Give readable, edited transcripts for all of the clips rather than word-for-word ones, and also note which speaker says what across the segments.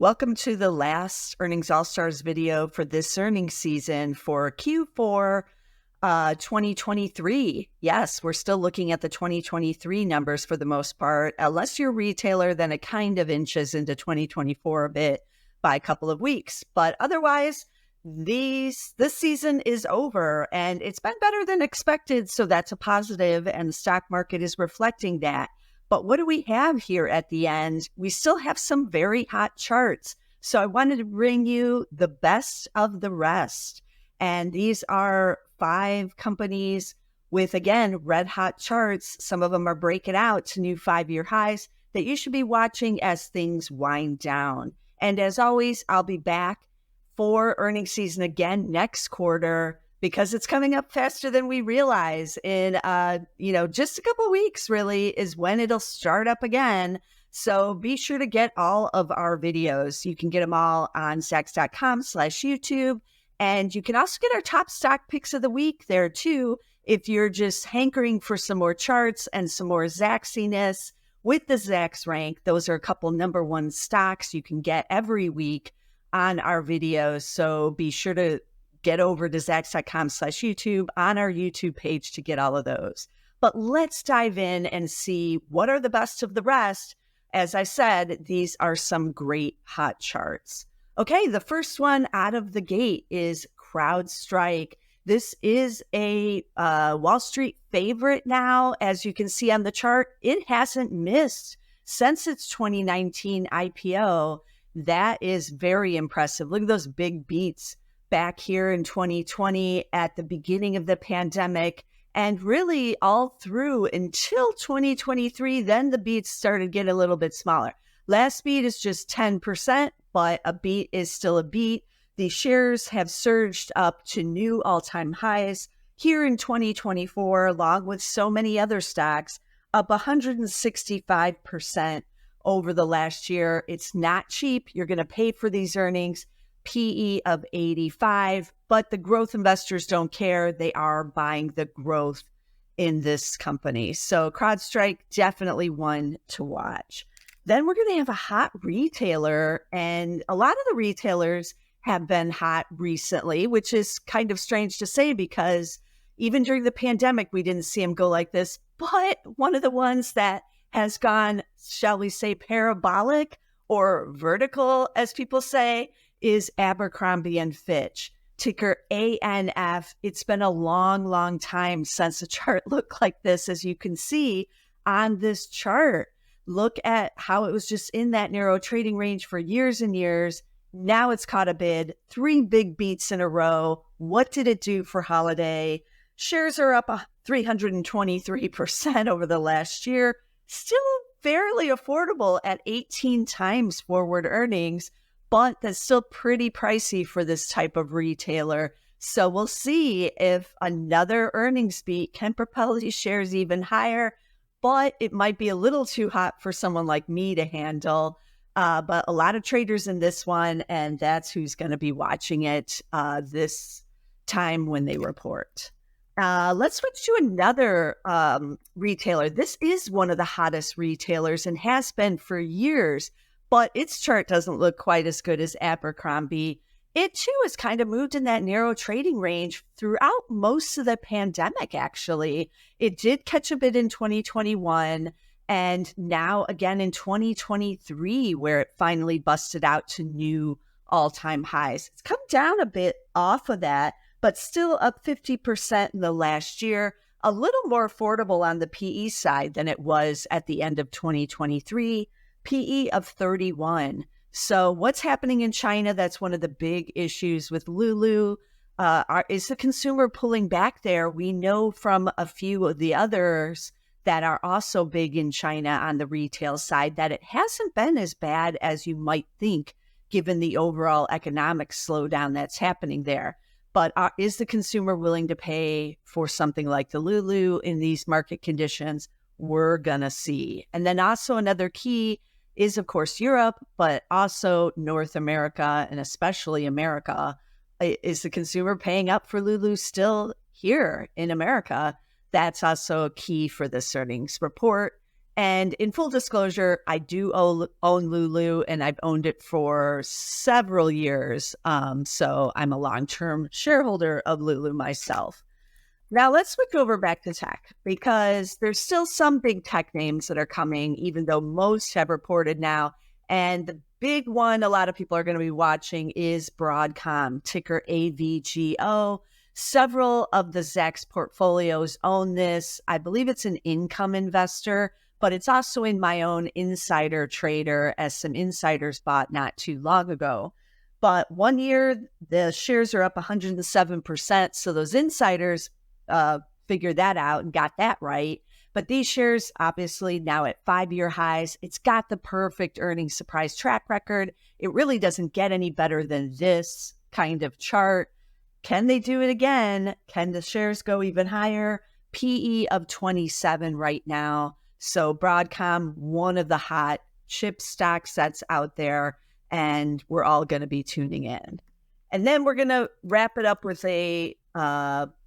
Speaker 1: Welcome to the last Earnings All-Stars video for this earnings season for Q4 2023. Yes, we're still looking at the 2023 numbers for the most part. Unless you're a retailer, then it kind of inches into 2024 a bit by a couple of weeks. But otherwise, this season is over and it's been better than expected. So that's a positive, and the stock market is reflecting that. But what do we have here at the end? We still have some very hot charts. So I wanted to bring you the best of the rest. And these are 5 companies with, again, red hot charts. Some of them are breaking out to new 5-year highs that you should be watching as things wind down. And as always, I'll be back for earnings season again next quarter, because it's coming up faster than we realize. In, just a couple of weeks really is when it'll start up again. So be sure to get all of our videos. You can get them all on Zacks.com/YouTube. And you can also get our top stock picks of the week there too, if you're just hankering for some more charts and some more Zacksiness with the Zacks rank. Those are a couple number 1 stocks you can get every week on our videos. So be sure to get over to Zacks.com/YouTube on our YouTube page to get all of those. But let's dive in and see what are the best of the rest. As I said, these are some great hot charts. Okay, the first one out of the gate is Crowstrike. This is a Wall Street favorite now. As you can see on the chart, it hasn't missed since its 2019 IPO. That is very impressive. Look at those big beats back here in 2020 at the beginning of the pandemic, and really all through until 2023. Then the beats started getting a little bit smaller. Last beat is just 10%, but a beat is still a beat. The shares have surged up to new all-time highs here in 2024, along with so many other stocks, up 165% over the last year. It's not cheap. You're going to pay for these earnings. PE of 85, but the growth investors don't care. They are buying the growth in this company. So Crowdstrike, definitely one to watch. Then we're going to have a hot retailer, and a lot of the retailers have been hot recently, which is kind of strange to say because even during the pandemic, we didn't see them go like this. But one of the ones that has gone, shall we say, parabolic or vertical, as people say, is Abercrombie & Fitch, ticker ANF. It's been a long, long time since a chart looked like this, as you can see on this chart. Look at how it was just in that narrow trading range for years and years. Now it's caught a bid, 3 big beats in a row. What did it do for holiday? Shares are up 323% over the last year. Still fairly affordable at 18 times forward earnings, but that's still pretty pricey for this type of retailer. So we'll see if another earnings beat can propel these shares even higher, but it might be a little too hot for someone like me to handle. But a lot of traders in this one, and that's who's going to be watching it this time when they report. Let's switch to another retailer. This is one of the hottest retailers and has been for years, but its chart doesn't look quite as good as Abercrombie. It too has kind of moved in that narrow trading range throughout most of the pandemic, actually. It did catch a bit in 2021 and now again in 2023, where it finally busted out to new all-time highs. It's come down a bit off of that, but still up 50% in the last year. A little more affordable on the PE side than it was at the end of 2023. PE of 31. So what's happening in China? That's one of the big issues with Lulu. Is the consumer pulling back there? We know from a few of the others that are also big in China on the retail side that it hasn't been as bad as you might think, given the overall economic slowdown that's happening there. But is the consumer willing to pay for something like the Lulu in these market conditions? We're going to see. And then also another key is, of course, Europe, but also North America, and especially America. Is the consumer paying up for Lulu still here in America? That's also a key for this earnings report. And in full disclosure, I do own Lulu, and I've owned it for several years. So I'm a long-term shareholder of Lulu myself. Now let's switch over back to tech, because there's still some big tech names that are coming, even though most have reported now. And the big one a lot of people are going to be watching is Broadcom, ticker AVGO. Several of the Zacks portfolios own this. I believe it's an income investor, but it's also in my own insider trader, as some insiders bought not too long ago. But 1 year, the shares are up 107%. So those insiders figured that out and got that right. But these shares, obviously, now at 5-year highs, it's got the perfect earnings surprise track record. It really doesn't get any better than this kind of chart. Can they do it again? Can the shares go even higher? PE of 27 right now. So Broadcom, one of the hot chip stocks that's out there, and we're all going to be tuning in. And then we're going to wrap it up with a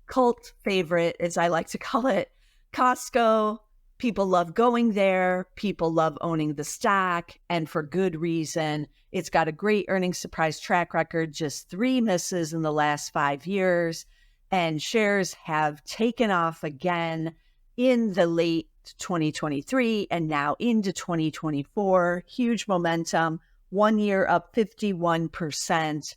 Speaker 1: cult favorite, as I like to call it, Costco. People love going there. People love owning the stock, and for good reason. It's got a great earnings surprise track record, just 3 misses in the last 5 years, and shares have taken off again in the late 2023 and now into 2024. Huge momentum, 1 year up 51%,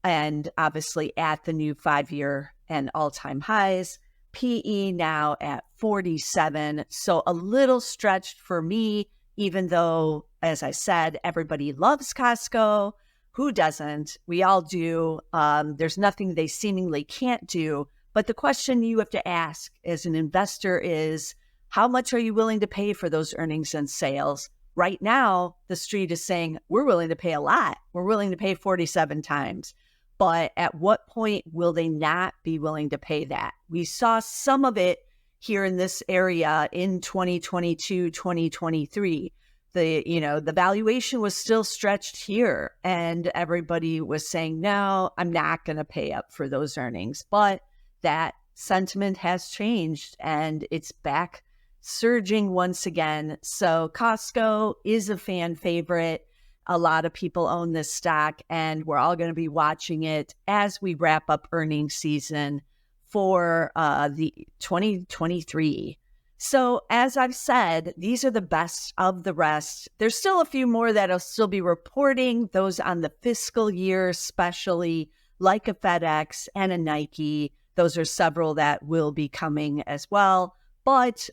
Speaker 1: and obviously at the new 5-year and all-time highs. PE now at 47. So a little stretched for me, even though, as I said, everybody loves Costco. Who doesn't? We all do. There's nothing they seemingly can't do. But the question you have to ask as an investor is, how much are you willing to pay for those earnings and sales? Right now, the street is saying, we're willing to pay a lot. We're willing to pay 47 times. But at what point will they not be willing to pay that? We saw some of it here in this area in 2022, 2023. The valuation was still stretched here, and everybody was saying, no, I'm not going to pay up for those earnings. But that sentiment has changed, and it's back surging once again. So Costco is a fan favorite. A lot of people own this stock, and we're all going to be watching it as we wrap up earnings season for the 2023. So as I've said, these are the best of the rest. There's still a few more that'll still be reporting, those on the fiscal year, especially like a FedEx and a Nike. Those are several that will be coming as well. But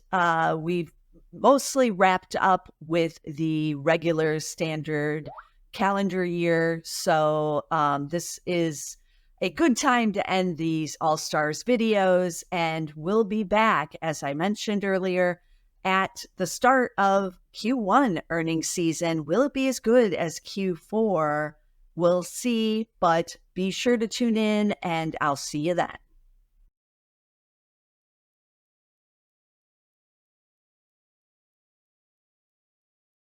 Speaker 1: we've mostly wrapped up with the regular standard calendar year. So this is a good time to end these All-Stars videos, and we'll be back, as I mentioned earlier, at the start of Q1 earnings season. Will it be as good as Q4? We'll see, but be sure to tune in, and I'll see you then.